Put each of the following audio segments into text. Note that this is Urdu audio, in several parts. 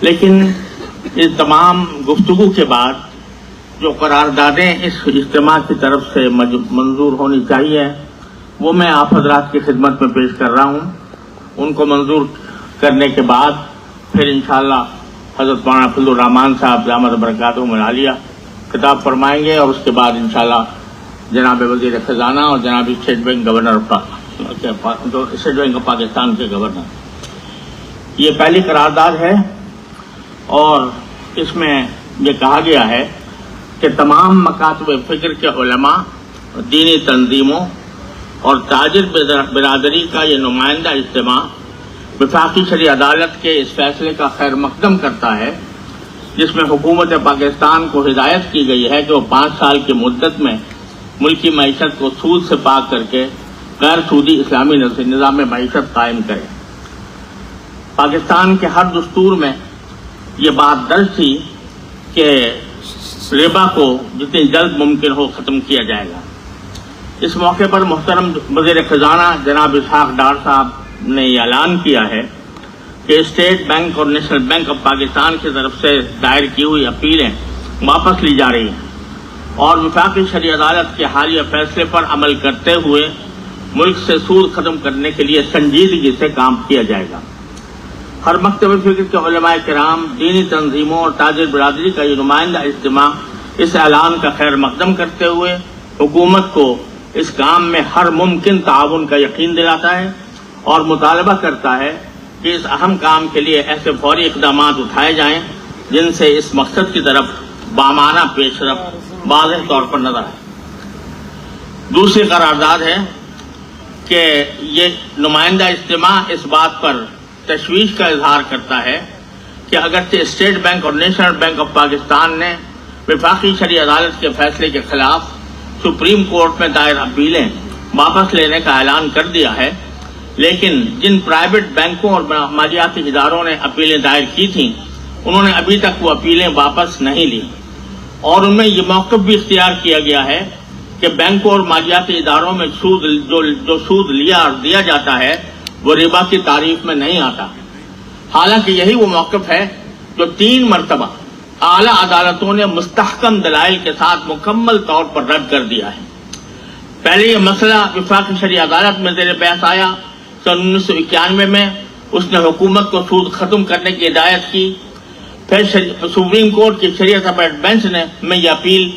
لیکن اس تمام گفتگو کے بعد جو قراردادیں اس اجتماع کی طرف سے منظور ہونی چاہیے وہ میں آپ حضرات کی خدمت میں پیش کر رہا ہوں. ان کو منظور کرنے کے بعد پھر انشاءاللہ حضرت مولانا فضل الرحمان صاحب دامت برکاتہم العالیہ خطاب فرمائیں گے، اور اس کے بعد انشاءاللہ جناب وزیر خزانہ اور جناب state bank governor state bank of Pakistan کے گورنر. یہ پہلی قرارداد ہے اور اس میں یہ کہا گیا ہے کہ تمام مکاتب فکر کے علماء، دینی تنظیموں اور تاجر برادری کا یہ نمائندہ اجتماع وفاقی شرعی عدالت کے اس فیصلے کا خیر مقدم کرتا ہے جس میں حکومت پاکستان کو ہدایت کی گئی ہے کہ وہ 5 سال کی مدت میں ملکی معیشت کو سود سے پاک کر کے غیر سودی اسلامی نظام معیشت قائم کرے. پاکستان کے ہر دستور میں یہ بات درج تھی کہ ربا کو جتنی جلد ممکن ہو ختم کیا جائے گا. اس موقع پر محترم وزیر خزانہ جناب اسحاق ڈار صاحب نے یہ اعلان کیا ہے کہ اسٹیٹ بینک اور نیشنل بینک آف پاکستان کی طرف سے دائر کی ہوئی اپیلیں واپس لی جا رہی ہیں اور وفاقی شرعی عدالت کے حالیہ فیصلے پر عمل کرتے ہوئے ملک سے سود ختم کرنے کے لیے سنجیدگی سے کام کیا جائے گا. ہر مکتب فکر کے علماء کرام، دینی تنظیموں اور تاجر برادری کا یہ نمائندہ اجتماع اس اعلان کا خیر مقدم کرتے ہوئے حکومت کو اس کام میں ہر ممکن تعاون کا یقین دلاتا ہے اور مطالبہ کرتا ہے کہ اس اہم کام کے لیے ایسے فوری اقدامات اٹھائے جائیں جن سے اس مقصد کی طرف بامانہ پیش رفت واضح طور پر نظر آئے. دوسری قرارداد ہے کہ یہ نمائندہ اجتماع اس بات پر تشویش کا اظہار کرتا ہے کہ اگرچہ اسٹیٹ بینک اور نیشنل بینک آف پاکستان نے وفاقی شرعی عدالت کے فیصلے کے خلاف سپریم کورٹ میں دائر اپیلیں واپس لینے کا اعلان کر دیا ہے، لیکن جن پرائیویٹ بینکوں اور مالیاتی اداروں نے اپیلیں دائر کی تھیں انہوں نے ابھی تک وہ اپیلیں واپس نہیں لی، اور ان میں یہ موقف بھی اختیار کیا گیا ہے کہ بینکوں اور مالیاتی اداروں میں جو سود لیا اور دیا جاتا ہے وہ ربا کی تعریف میں نہیں آتا. حالانکہ یہی وہ موقف ہے جو 3 مرتبہ اعلیٰ عدالتوں نے مستحکم دلائل کے ساتھ مکمل طور پر رد کر دیا ہے. پہلے یہ مسئلہ وفاقی شرعی عدالت میں زیر بحث آیا. سن 1991 میں اس نے حکومت کو سود ختم کرنے کی ہدایت کی. پھر سپریم کورٹ کی شریعت اپیلٹ بینچ نے میں یہ اپیل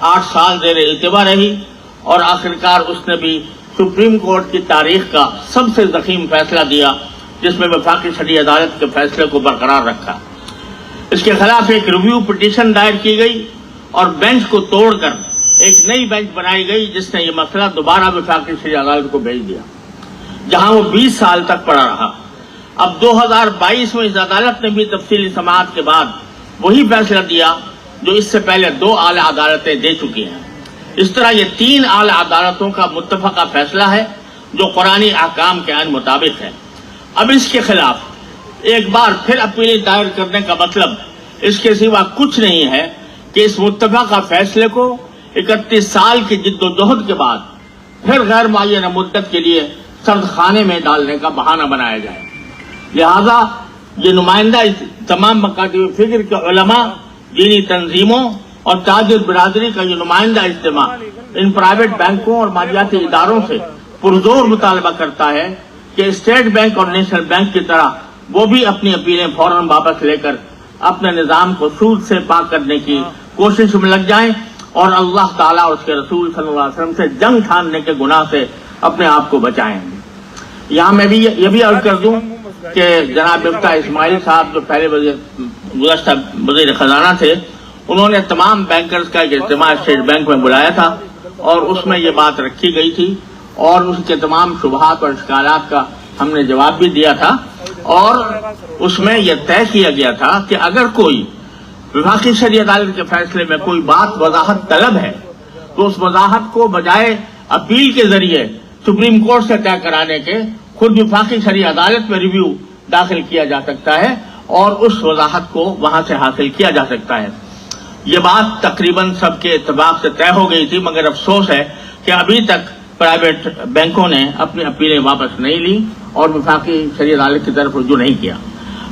8 سال زیر التوا رہی اور آخرکار اس نے بھی سپریم کورٹ کی تاریخ کا سب سے ضخیم فیصلہ دیا جس میں وفاقی شرعی عدالت کے فیصلے کو برقرار رکھا. اس کے خلاف ایک ریویو پٹیشن دائر کی گئی اور بینچ کو توڑ کر ایک نئی بینچ بنائی گئی جس نے یہ مسئلہ دوبارہ وفاقی شرعی عدالت کو بھیج دیا، جہاں وہ 20 سال تک پڑا رہا. اب 2022 میں اس عدالت نے بھی تفصیلی سماعت کے بعد وہی فیصلہ دیا جو اس سے پہلے 2 اعلیٰ عدالتیں دے چکی ہیں. اس طرح یہ 3 اعلیٰ عدالتوں کا متفقہ فیصلہ ہے جو قرآنی احکام کے عین مطابق ہے. اب اس کے خلاف ایک بار پھر اپیل دائر کرنے کا مطلب اس کے سوا کچھ نہیں ہے کہ اس متفقہ فیصلے کو 31 سال کی جد و جہد کے بعد پھر غیر معینہ مدت کے لیے سرد خانے میں ڈالنے کا بہانہ بنایا جائے. لہذا یہ نمائندہ تمام مکاتب فکر کے علماء، دینی تنظیموں اور تاجر برادری کا یہ نمائندہ اجتماع ان پرائیویٹ بینکوں اور مالیاتی اداروں سے پرزور مطالبہ کرتا ہے کہ اسٹیٹ بینک اور نیشنل بینک کی طرح وہ بھی اپنی اپیلیں فوراً واپس لے کر اپنے نظام کو سود سے پاک کرنے کی کوشش میں لگ جائیں اور اللہ تعالیٰ اور اس کے رسول صلی اللہ علیہ وسلم سے جنگ ٹھاننے کے گناہ سے اپنے آپ کو بچائیں. یہاں میں بھی یہ بھی عرض کر دوں کہ جناب مفتاح اسماعیل صاحب جو پہلے گزشتہ وزیر خزانہ تھے، انہوں نے تمام بینکرز کا ایک اجتماع اسٹیٹ بینک میں بلایا تھا اور اس میں یہ بات رکھی گئی تھی اور اس کے تمام شبہات اور اشکالات کا ہم نے جواب بھی دیا تھا، اور اس میں یہ طے کیا گیا تھا کہ اگر کوئی وفاقی شرعی عدالت کے فیصلے میں کوئی بات وضاحت طلب ہے تو اس وضاحت کو بجائے اپیل کے ذریعے سپریم کورٹ سے طے کرانے کے خود وفاقی شرعی عدالت میں ریویو داخل کیا جا سکتا ہے اور اس وضاحت کو وہاں سے حاصل کیا جا سکتا ہے. یہ بات تقریباً سب کے اتفاق سے طے ہو گئی تھی، مگر افسوس ہے کہ ابھی تک پرائیویٹ بینکوں نے اپنی اپیلیں واپس نہیں لی اور وفاقی شرعی عدالت کی طرف رجوع نہیں کیا.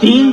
3,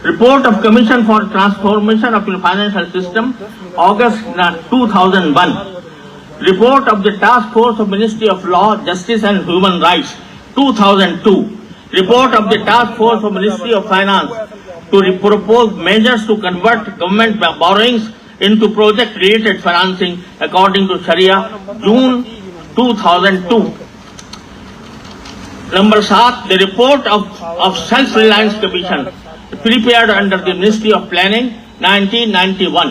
Report of Commission for Transformation of the Financial System, August 2001. Report of the Task Force of Ministry of Law, Justice and Human Rights, 2002. Report of the Task Force of Ministry of Finance to propose measures to convert government borrowings into project-related financing according to Sharia, June 2002. Number 7, the report of Self-Reliance Commission, prepared under the Ministry of Planning, 1991.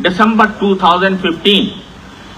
December 2015.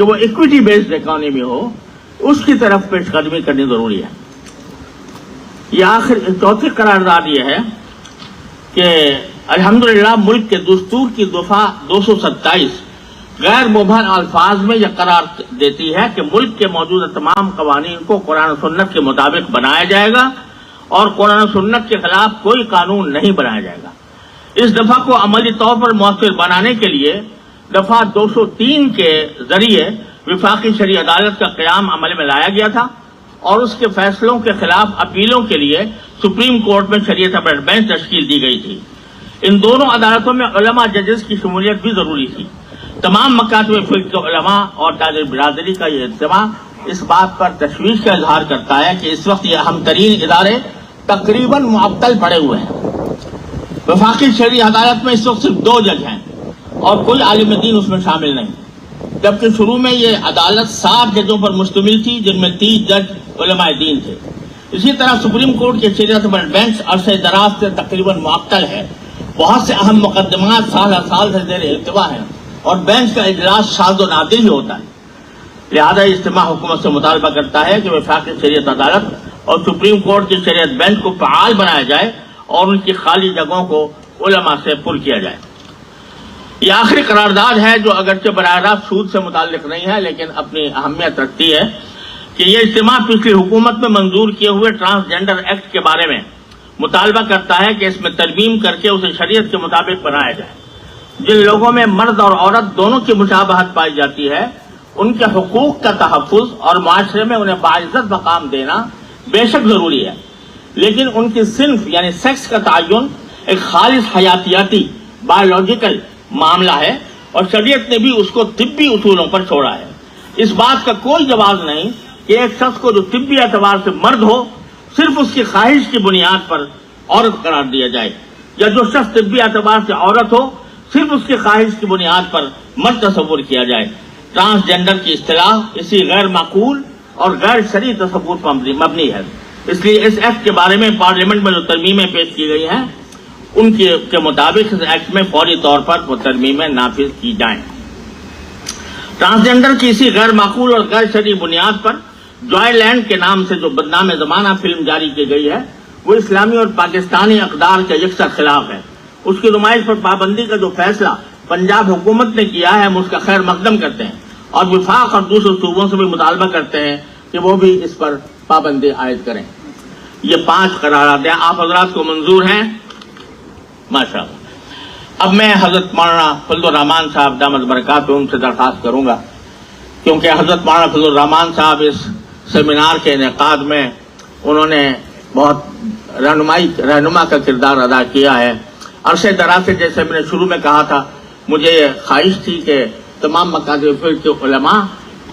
کہ وہ اکویٹی بیسڈ اکانومی ہو، اس کی طرف پیش قدمی کرنی ضروری ہے۔ یہ آخر چوتھی قرارداد یہ ہے کہ الحمدللہ ملک کے دستور کی دفعہ 227 غیر مبہم الفاظ میں یہ قرار دیتی ہے کہ ملک کے موجودہ تمام قوانین کو قرآن و سنت کے مطابق بنایا جائے گا اور قرآن و سنت کے خلاف کوئی قانون نہیں بنایا جائے گا۔ اس دفعہ کو عملی طور پر مؤثر بنانے کے لیے دفعہ 203 کے ذریعے وفاقی شرعی عدالت کا قیام عمل میں لایا گیا تھا اور اس کے فیصلوں کے خلاف اپیلوں کے لیے سپریم کورٹ میں شریعت اپیلٹ بینچ تشکیل دی گئی تھی۔ ان دونوں عدالتوں میں علماء ججز کی شمولیت بھی ضروری تھی۔ تمام مکاتب فقہ کے علماء اور تاجر برادری کا یہ اجتماع اس بات پر تشویش کا اظہار کرتا ہے کہ اس وقت یہ اہم ترین ادارے تقریباً معطل پڑے ہوئے ہیں۔ وفاقی شرعی عدالت میں اس وقت صرف 2 جج ہیں اور کوئی عالم دین اس میں شامل نہیں، جبکہ شروع میں یہ عدالت 7 ججوں پر مشتمل تھی، جن میں 30 جج علماء دین تھے۔ اسی طرح سپریم کورٹ کے شریعت اپیلٹ بینچ عرصہ دراز سے تقریباً معطل ہے۔ بہت سے اہم مقدمات سال ہر سال سے زیر التوا ہیں اور بینچ کا اجلاس شاذ و نادر ہی ہوتا ہے۔ لہذا اجتماع حکومت سے مطالبہ کرتا ہے کہ وفاقی شریعت عدالت اور سپریم کورٹ کی شریعت بینچ کو فعال بنایا جائے اور ان کی خالی جگہوں کو علماء سے پر کیا جائے۔ یہ آخری قرارداد ہے جو اگرچہ براہ راست سود سے متعلق نہیں ہے لیکن اپنی اہمیت رکھتی ہے کہ یہ اجتماع پچھلی حکومت میں منظور کیے ہوئے ٹرانسجینڈر ایکٹ کے بارے میں مطالبہ کرتا ہے کہ اس میں ترمیم کر کے اسے شریعت کے مطابق بنایا جائے۔ جن لوگوں میں مرد اور عورت دونوں کی مشابہت پائی جاتی ہے ان کے حقوق کا تحفظ اور معاشرے میں انہیں باعزت مقام دینا بے شک ضروری ہے، لیکن ان کی صنف یعنی سیکس کا تعین ایک خالص حیاتیاتی بایولوجیکل معاملہ ہے اور شریعت نے بھی اس کو طبی اصولوں پر چھوڑا ہے۔ اس بات کا کوئی جواز نہیں کہ ایک شخص کو جو طبی اعتبار سے مرد ہو صرف اس کی خواہش کی بنیاد پر عورت قرار دیا جائے، یا جو شخص طبی اعتبار سے عورت ہو صرف اس کی خواہش کی بنیاد پر مرد تصور کیا جائے۔ ٹرانسجینڈر کی اصطلاح اسی غیر معقول اور غیر شرعی تصور پر مبنی ہے، اس لیے اس ایکٹ کے بارے میں پارلیمنٹ میں جو ترمیمیں پیش کی گئی ہیں ان کے مطابق اس ایکٹ میں فوری طور پر وہ ترمیمیں نافذ کی جائیں۔ ٹرانسجینڈر کی اسی غیر معقول اور غیر شرعی بنیاد پر جوائے لینڈ کے نام سے جو بدنام زمانہ فلم جاری کی گئی ہے وہ اسلامی اور پاکستانی اقدار کے یکساں خلاف ہے۔ اس کی نمائش پر پابندی کا جو فیصلہ پنجاب حکومت نے کیا ہے ہم اس کا خیر مقدم کرتے ہیں اور وفاق اور دوسرے صوبوں سے بھی مطالبہ کرتے ہیں کہ وہ بھی اس پر پابندی عائد کریں۔ یہ 5 قراردادیں آپ حضرات کو منظور ہیں ماشاءاللہ۔ اب میں حضرت مولانا فضل الرحمان صاحب دامت برکاتہم سے درخواست کروں گا، کیونکہ حضرت مولانا فضل الرحمان صاحب اس سیمینار کے انعقاد میں انہوں نے بہت رہنما کا کردار ادا کیا ہے۔ عرصے دراز سے جیسے میں نے شروع میں کہا تھا مجھے یہ خواہش تھی کہ تمام مکاتب فقہ کے علماء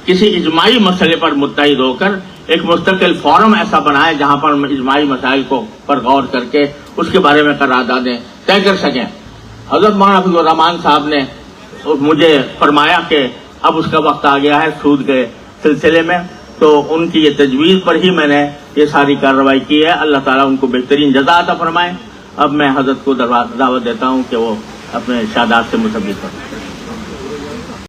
کسی اجماعی مسئلے پر متحد ہو کر ایک مستقل فورم ایسا بنائے جہاں پر ہم اجماعی مسائل کو پر غور کر کے اس کے بارے میں قراردادیں طے کر سکیں۔ حضرت مولانا فضل الرحمان صاحب نے مجھے فرمایا کہ اب اس کا وقت آ گیا ہے سود کے سلسلے میں، تو ان کی یہ تجویز پر ہی میں نے یہ ساری کارروائی کی ہے۔ اللہ تعالیٰ ان کو بہترین جزا عطا فرمائے۔ اب میں حضرت کو دعوت دیتا ہوں کہ وہ اپنے ارشادات سے متبادل کریں۔